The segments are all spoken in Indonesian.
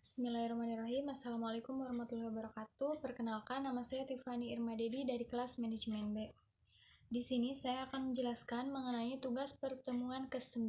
Bismillahirrahmanirrahim. Assalamualaikum warahmatullahi wabarakatuh. Perkenalkan, nama saya Tiffany Irmadedi dari kelas Manajemen B. Di sini saya akan menjelaskan mengenai tugas pertemuan ke-9,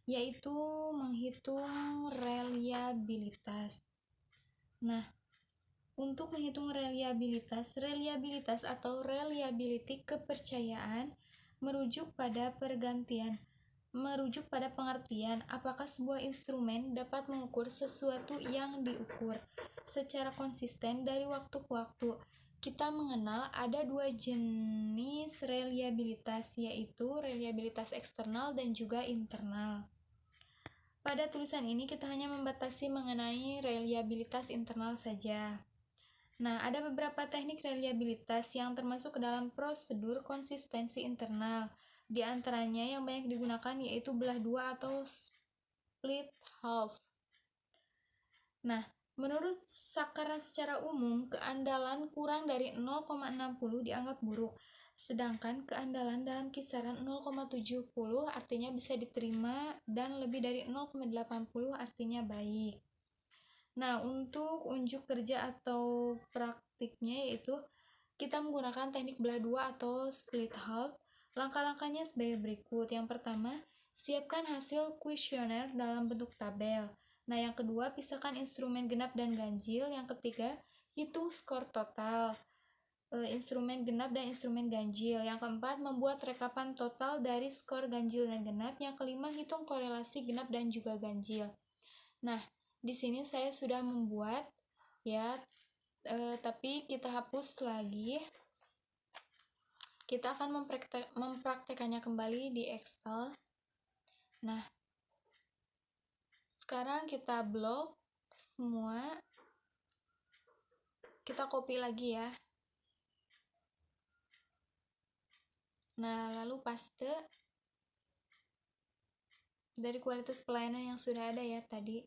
yaitu menghitung reliabilitas. Nah, untuk menghitung reliabilitas atau reliability kepercayaan merujuk pada pengertian apakah sebuah instrumen dapat mengukur sesuatu yang diukur secara konsisten dari waktu ke waktu. Kita mengenal ada dua jenis reliabilitas, yaitu reliabilitas eksternal dan juga internal. Pada tulisan ini kita hanya membatasi mengenai reliabilitas internal saja. Nah, ada beberapa teknik reliabilitas yang termasuk ke dalam prosedur konsistensi internal. Di antaranya yang banyak digunakan yaitu belah dua atau split half. Nah, menurut Sakaran secara umum, keandalan kurang dari 0,60 dianggap buruk, sedangkan keandalan dalam kisaran 0,70 artinya bisa diterima dan lebih dari 0,80 artinya baik. Nah, untuk unjuk kerja atau praktiknya yaitu kita menggunakan teknik belah dua atau split half. Langkah-langkahnya sebagai berikut. Yang pertama, siapkan hasil kuesioner dalam bentuk tabel. Nah, yang kedua, pisahkan instrumen genap dan ganjil. Yang ketiga, hitung skor total instrumen genap dan instrumen ganjil. Yang keempat, membuat rekapan total dari skor ganjil dan genap. Yang kelima, hitung korelasi genap dan juga ganjil. Nah, di sini saya sudah membuat ya, tapi kita hapus lagi. Kita akan mempraktekannya kembali di Excel. Nah, sekarang kita blok semua. Kita copy lagi ya. Nah, lalu paste dari kualitas pelayanan yang sudah ada ya tadi.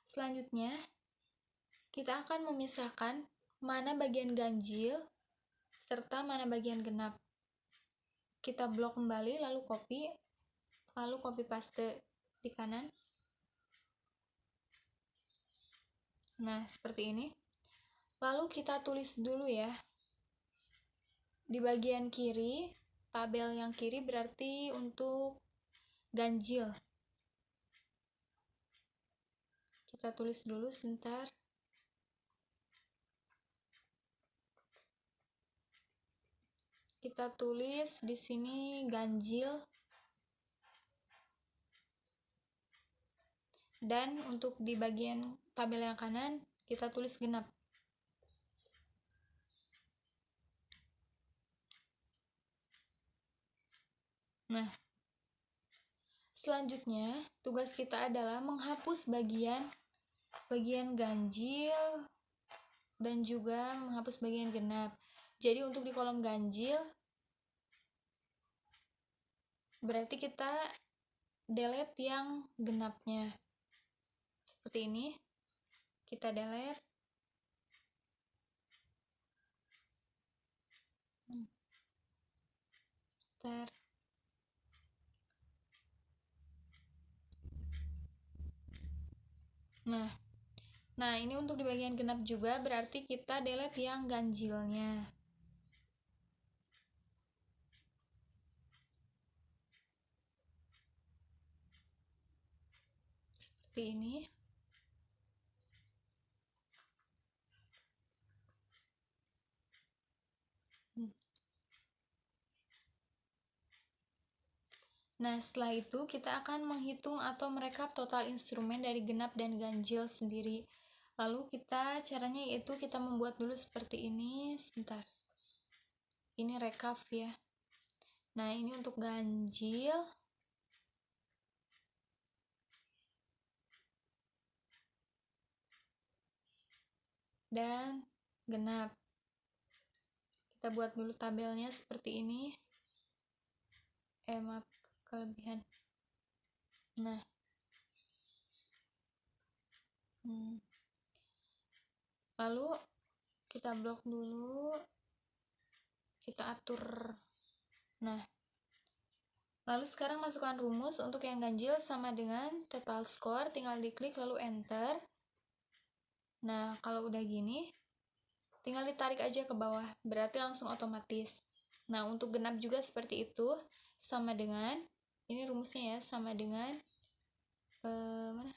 Selanjutnya, kita akan memisahkan mana bagian ganjil serta mana bagian genap. Kita blok kembali, lalu copy paste di kanan. Nah, seperti ini. Lalu kita tulis dulu ya. Di bagian kiri, tabel yang kiri berarti untuk ganjil. Kita tulis dulu sebentar. Kita tulis di sini ganjil. Dan untuk di bagian tabel yang kanan, kita tulis genap. Nah, selanjutnya tugas kita adalah menghapus bagian ganjil dan juga menghapus bagian genap. Jadi untuk di kolom ganjil berarti kita delete yang genapnya. Seperti ini. Kita delete. Bentar. Nah, ini untuk di bagian genap juga berarti kita delete yang ganjilnya. Seperti ini. Nah, setelah itu kita akan menghitung atau merekap total instrumen dari genap dan ganjil sendiri. Lalu caranya yaitu kita membuat dulu seperti ini. Sebentar. Ini rekap ya. Nah, ini untuk ganjil. Dan genap. Kita buat dulu tabelnya seperti ini. Maaf, kelebihan. Nah. Lalu kita blok dulu. Kita atur. Nah. Lalu sekarang masukkan rumus untuk yang ganjil sama dengan total score, tinggal diklik lalu enter. Nah, kalau udah gini, tinggal ditarik aja ke bawah, berarti langsung otomatis. Nah, untuk genap juga seperti itu, sama dengan, ini rumusnya ya, sama dengan, mana?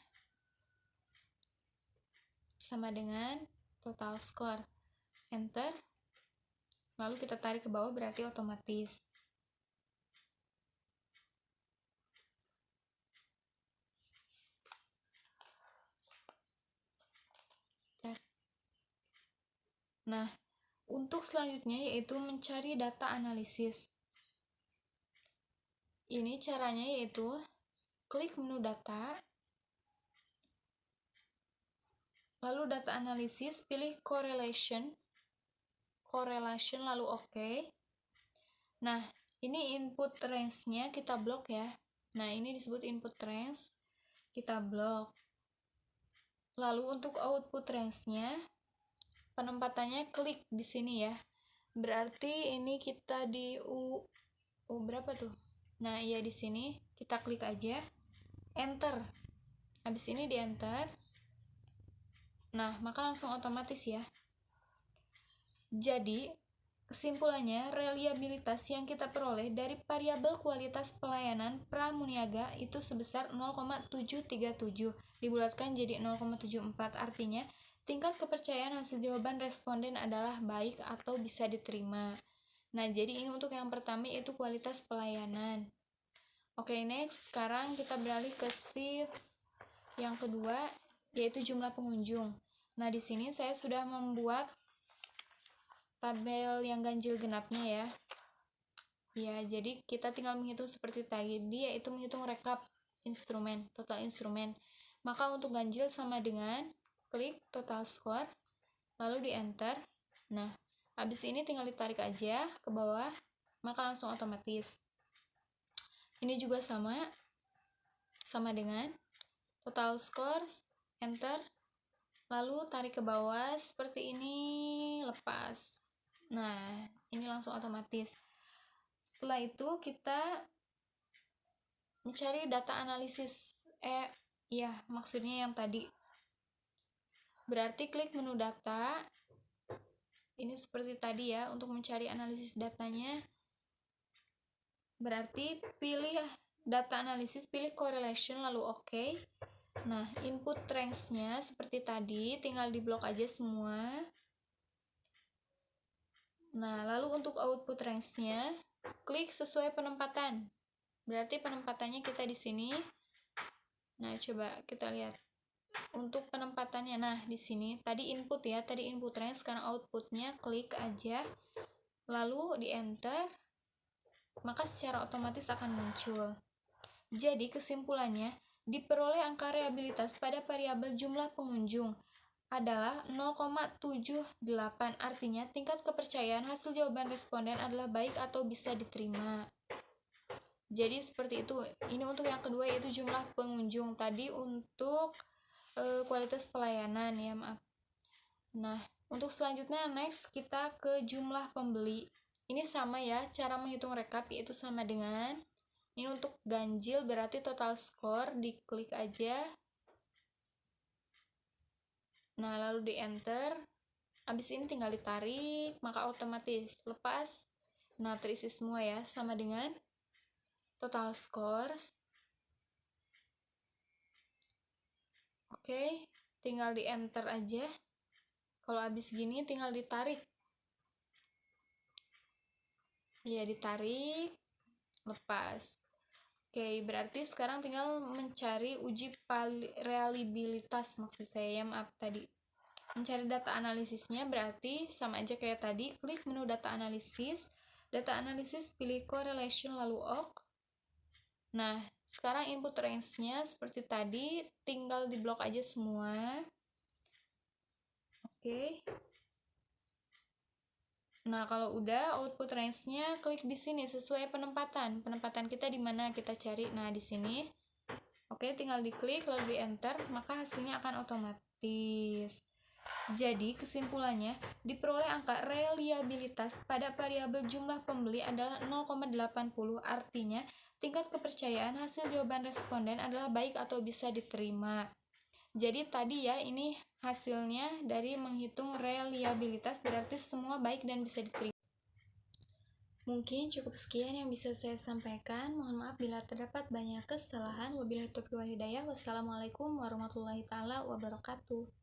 Sama dengan total score. Enter, lalu kita tarik ke bawah, berarti otomatis. Nah, untuk selanjutnya yaitu mencari data analisis. Ini caranya yaitu klik menu data, lalu data analisis, pilih correlation, lalu oke. Nah, ini input range-nya kita blok ya. Nah, ini disebut input range, kita blok. Lalu untuk output range-nya, penempatannya klik di sini ya. Berarti ini kita di U berapa tuh? Nah, iya di sini kita klik aja, enter. Habis ini di enter. Nah, maka langsung otomatis ya. Jadi, kesimpulannya, reliabilitas yang kita peroleh dari variabel kualitas pelayanan pramuniaga itu sebesar 0,737, dibulatkan jadi 0,74. Artinya, tingkat kepercayaan hasil jawaban responden adalah baik atau bisa diterima. Nah, jadi ini untuk yang pertama yaitu kualitas pelayanan. Oke, next. Sekarang kita beralih ke sheet yang kedua, yaitu jumlah pengunjung. Nah, di sini saya sudah membuat tabel yang ganjil genapnya ya. Ya, jadi kita tinggal menghitung seperti tadi, yaitu menghitung rekap instrumen, total instrumen. Maka untuk ganjil sama dengan klik total score, lalu di enter. Nah, habis ini tinggal ditarik aja ke bawah, maka langsung otomatis. Ini juga sama dengan total scores, enter, lalu tarik ke bawah seperti ini, lepas. Nah, ini langsung otomatis. Setelah itu kita mencari data analisis, ya maksudnya yang tadi. Berarti klik menu data, ini seperti tadi ya, untuk mencari analisis datanya. Berarti pilih data analisis, pilih correlation, lalu oke. Nah, input range-nya seperti tadi, tinggal diblok aja semua. Nah, lalu untuk output range-nya, klik sesuai penempatan. Berarti penempatannya kita di sini. Nah, coba kita lihat. Untuk penempatannya, nah di sini tadi input ya, tadi input range, sekarang outputnya klik aja, lalu di enter, maka secara otomatis akan muncul. Jadi kesimpulannya, diperoleh angka reliabilitas pada variabel jumlah pengunjung adalah 0,78, artinya tingkat kepercayaan hasil jawaban responden adalah baik atau bisa diterima. Jadi seperti itu. Ini untuk yang kedua yaitu jumlah pengunjung. Tadi untuk kualitas pelayanan ya, maaf. Nah, untuk selanjutnya next kita ke jumlah pembeli. Ini sama ya, cara menghitung rekap yaitu sama dengan ini untuk ganjil, berarti total score, diklik aja. Nah, lalu di enter. Habis ini tinggal ditarik, maka otomatis lepas. Nah, terisi semua ya, sama dengan total scores. Oke, tinggal di enter aja. Kalau habis gini tinggal ditarik. Ya, ditarik, lepas. Oke, berarti sekarang tinggal mencari uji reliabilitas, maksud saya ya, maaf tadi. Mencari data analisisnya berarti sama aja kayak tadi, klik menu data analisis, pilih correlation lalu ok. Nah, sekarang input range-nya seperti tadi, tinggal diblok aja semua. Oke. Nah, kalau udah output range-nya, klik di sini sesuai penempatan. Penempatan kita di mana kita cari. Nah, di sini. Oke, tinggal diklik lalu di enter, maka hasilnya akan otomatis. Jadi, kesimpulannya, diperoleh angka reliabilitas pada variabel jumlah pembeli adalah 0,80, artinya tingkat kepercayaan hasil jawaban responden adalah baik atau bisa diterima. Jadi tadi ya, ini Hasilnya dari menghitung reliabilitas berarti semua baik dan bisa diterima. Mungkin cukup sekian yang bisa saya sampaikan. Mohon maaf bila terdapat banyak kesalahan. Wabillahi taufiq wal hidayah. Wassalamualaikum warahmatullahi taala wabarakatuh.